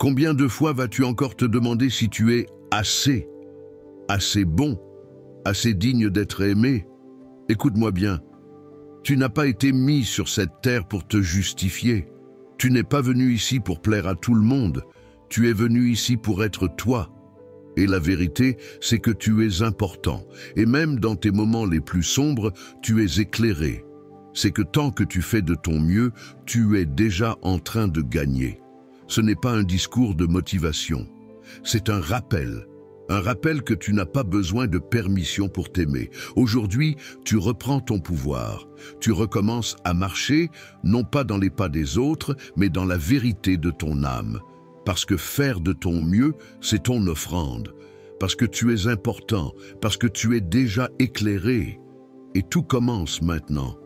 Combien de fois vas-tu encore te demander si tu es assez, assez bon, assez digne d'être aimé? Écoute-moi bien, tu n'as pas été mis sur cette terre pour te justifier. Tu n'es pas venu ici pour plaire à tout le monde. Tu es venu ici pour être toi. Et la vérité, c'est que tu es important. Et même dans tes moments les plus sombres, tu es éclairé. C'est que tant que tu fais de ton mieux, tu es déjà en train de gagner. Ce n'est pas un discours de motivation. C'est un rappel. Un rappel que tu n'as pas besoin de permission pour t'aimer. Aujourd'hui, tu reprends ton pouvoir. Tu recommences à marcher, non pas dans les pas des autres, mais dans la vérité de ton âme. Parce que faire de ton mieux, c'est ton offrande. Parce que tu es important, parce que tu es déjà éclairé. Et tout commence maintenant.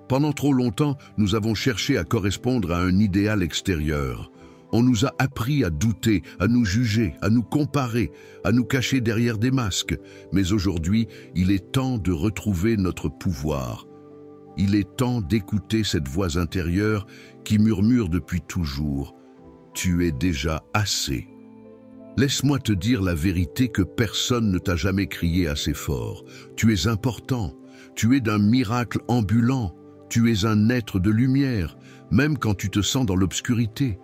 Pendant trop longtemps, nous avons cherché à correspondre à un idéal extérieur. On nous a appris à douter, à nous juger, à nous comparer, à nous cacher derrière des masques. Mais aujourd'hui, il est temps de retrouver notre pouvoir. Il est temps d'écouter cette voix intérieure qui murmure depuis toujours. Tu es déjà assez. Laisse-moi te dire la vérité que personne ne t'a jamais crié assez fort. Tu es important. Tu es d'un miracle ambulant. Tu es un être de lumière, même quand tu te sens dans l'obscurité.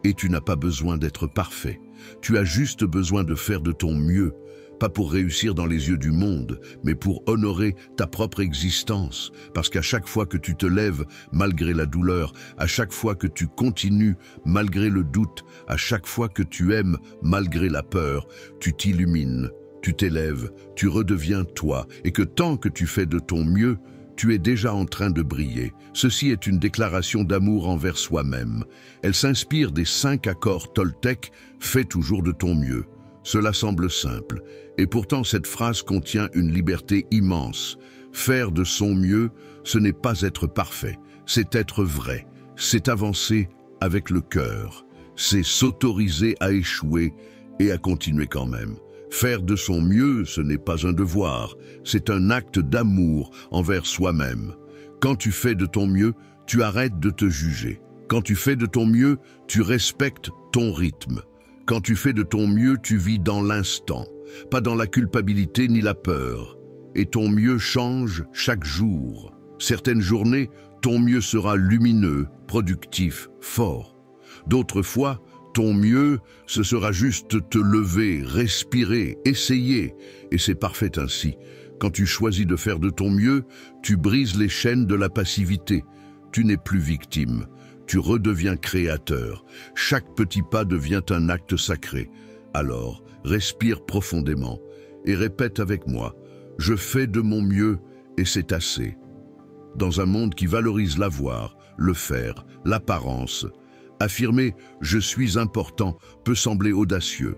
Et tu n'as pas besoin d'être parfait. Tu as juste besoin de faire de ton mieux, pas pour réussir dans les yeux du monde, mais pour honorer ta propre existence. Parce qu'à chaque fois que tu te lèves, malgré la douleur, à chaque fois que tu continues, malgré le doute, à chaque fois que tu aimes, malgré la peur, tu t'illumines, tu t'élèves, tu redeviens toi, et que tant que tu fais de ton mieux, tu es déjà en train de briller. Ceci est une déclaration d'amour envers soi-même. Elle s'inspire des 5 accords Toltec, fais toujours de ton mieux. Cela semble simple, et pourtant cette phrase contient une liberté immense. Faire de son mieux, ce n'est pas être parfait, c'est être vrai, c'est avancer avec le cœur, c'est s'autoriser à échouer et à continuer quand même. Faire de son mieux, ce n'est pas un devoir, c'est un acte d'amour envers soi-même. Quand tu fais de ton mieux, tu arrêtes de te juger. Quand tu fais de ton mieux, tu respectes ton rythme. Quand tu fais de ton mieux, tu vis dans l'instant, pas dans la culpabilité ni la peur. Et ton mieux change chaque jour. Certaines journées, ton mieux sera lumineux, productif, fort. D'autres fois, ton mieux, ce sera juste te lever, respirer, essayer. Et c'est parfait ainsi. Quand tu choisis de faire de ton mieux, tu brises les chaînes de la passivité. Tu n'es plus victime. Tu redeviens créateur. Chaque petit pas devient un acte sacré. Alors, respire profondément et répète avec moi. Je fais de mon mieux et c'est assez. Dans un monde qui valorise l'avoir, le faire, l'apparence, affirmer « je suis important » peut sembler audacieux,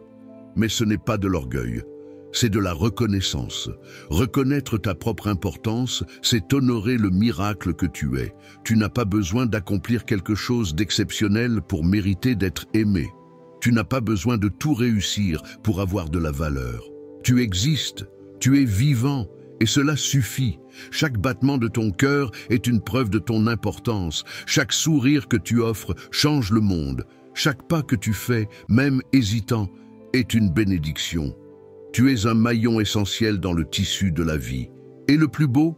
mais ce n'est pas de l'orgueil, c'est de la reconnaissance. Reconnaître ta propre importance, c'est honorer le miracle que tu es. Tu n'as pas besoin d'accomplir quelque chose d'exceptionnel pour mériter d'être aimé. Tu n'as pas besoin de tout réussir pour avoir de la valeur. Tu existes, tu es vivant, et cela suffit. Chaque battement de ton cœur est une preuve de ton importance. Chaque sourire que tu offres change le monde. Chaque pas que tu fais, même hésitant, est une bénédiction. Tu es un maillon essentiel dans le tissu de la vie. Et le plus beau,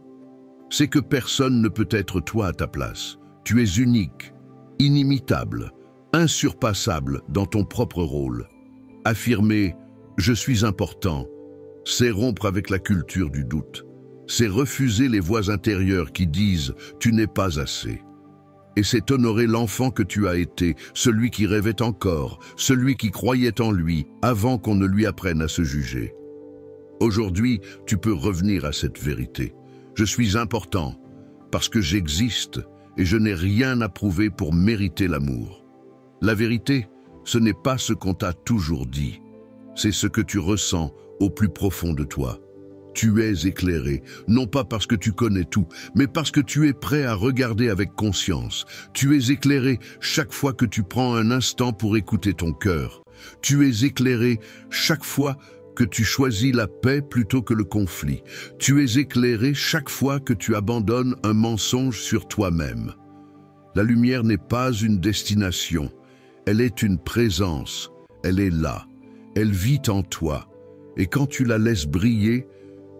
c'est que personne ne peut être toi à ta place. Tu es unique, inimitable, insurpassable dans ton propre rôle. Affirmer « je suis important », c'est rompre avec la culture du doute. C'est refuser les voix intérieures qui disent « tu n'es pas assez ». Et c'est honorer l'enfant que tu as été, celui qui rêvait encore, celui qui croyait en lui, avant qu'on ne lui apprenne à se juger. Aujourd'hui, tu peux revenir à cette vérité. Je suis important, parce que j'existe, et je n'ai rien à prouver pour mériter l'amour. La vérité, ce n'est pas ce qu'on t'a toujours dit. C'est ce que tu ressens au plus profond de toi. Tu es éclairé, non pas parce que tu connais tout, mais parce que tu es prêt à regarder avec conscience. Tu es éclairé chaque fois que tu prends un instant pour écouter ton cœur. Tu es éclairé chaque fois que tu choisis la paix plutôt que le conflit. Tu es éclairé chaque fois que tu abandonnes un mensonge sur toi-même. La lumière n'est pas une destination, Elle est une présence, elle est là, elle vit en toi. Et quand tu la laisses briller,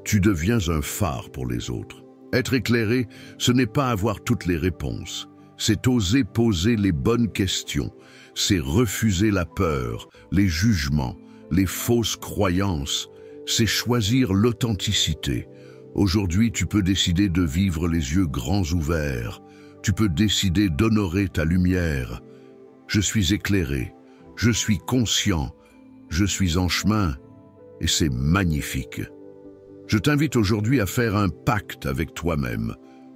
tu deviens un phare pour les autres. Être éclairé, ce n'est pas avoir toutes les réponses. C'est oser poser les bonnes questions. C'est refuser la peur, les jugements, les fausses croyances. C'est choisir l'authenticité. Aujourd'hui, tu peux décider de vivre les yeux grands ouverts. Tu peux décider d'honorer ta lumière. Je suis éclairé, je suis conscient, je suis en chemin, et c'est magnifique. Je t'invite aujourd'hui à faire un pacte avec toi-même.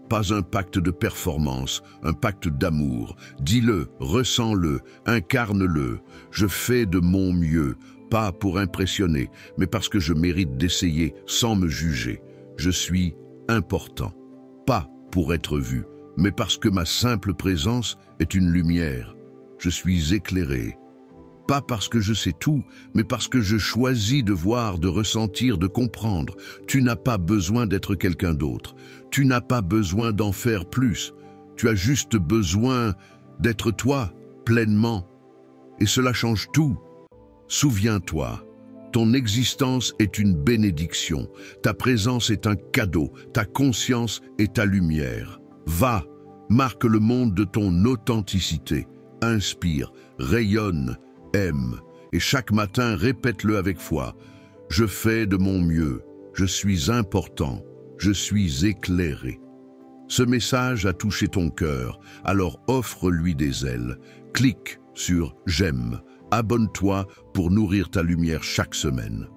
Pas un pacte de performance, un pacte d'amour. Dis-le, ressens-le, incarne-le. Je fais de mon mieux, pas pour impressionner, mais parce que je mérite d'essayer sans me juger. Je suis important, pas pour être vu, mais parce que ma simple présence est une lumière. Je suis éclairé. Pas parce que je sais tout, mais parce que je choisis de voir, de ressentir, de comprendre. Tu n'as pas besoin d'être quelqu'un d'autre. Tu n'as pas besoin d'en faire plus. Tu as juste besoin d'être toi, pleinement. Et cela change tout. Souviens-toi, ton existence est une bénédiction. Ta présence est un cadeau. Ta conscience est ta lumière. Va, marque le monde de ton authenticité. Inspire, rayonne, aime, et chaque matin répète-le avec foi. Je fais de mon mieux, je suis important, je suis éclairé. Ce message a touché ton cœur, alors offre-lui des ailes. Clique sur j'aime, abonne-toi pour nourrir ta lumière chaque semaine.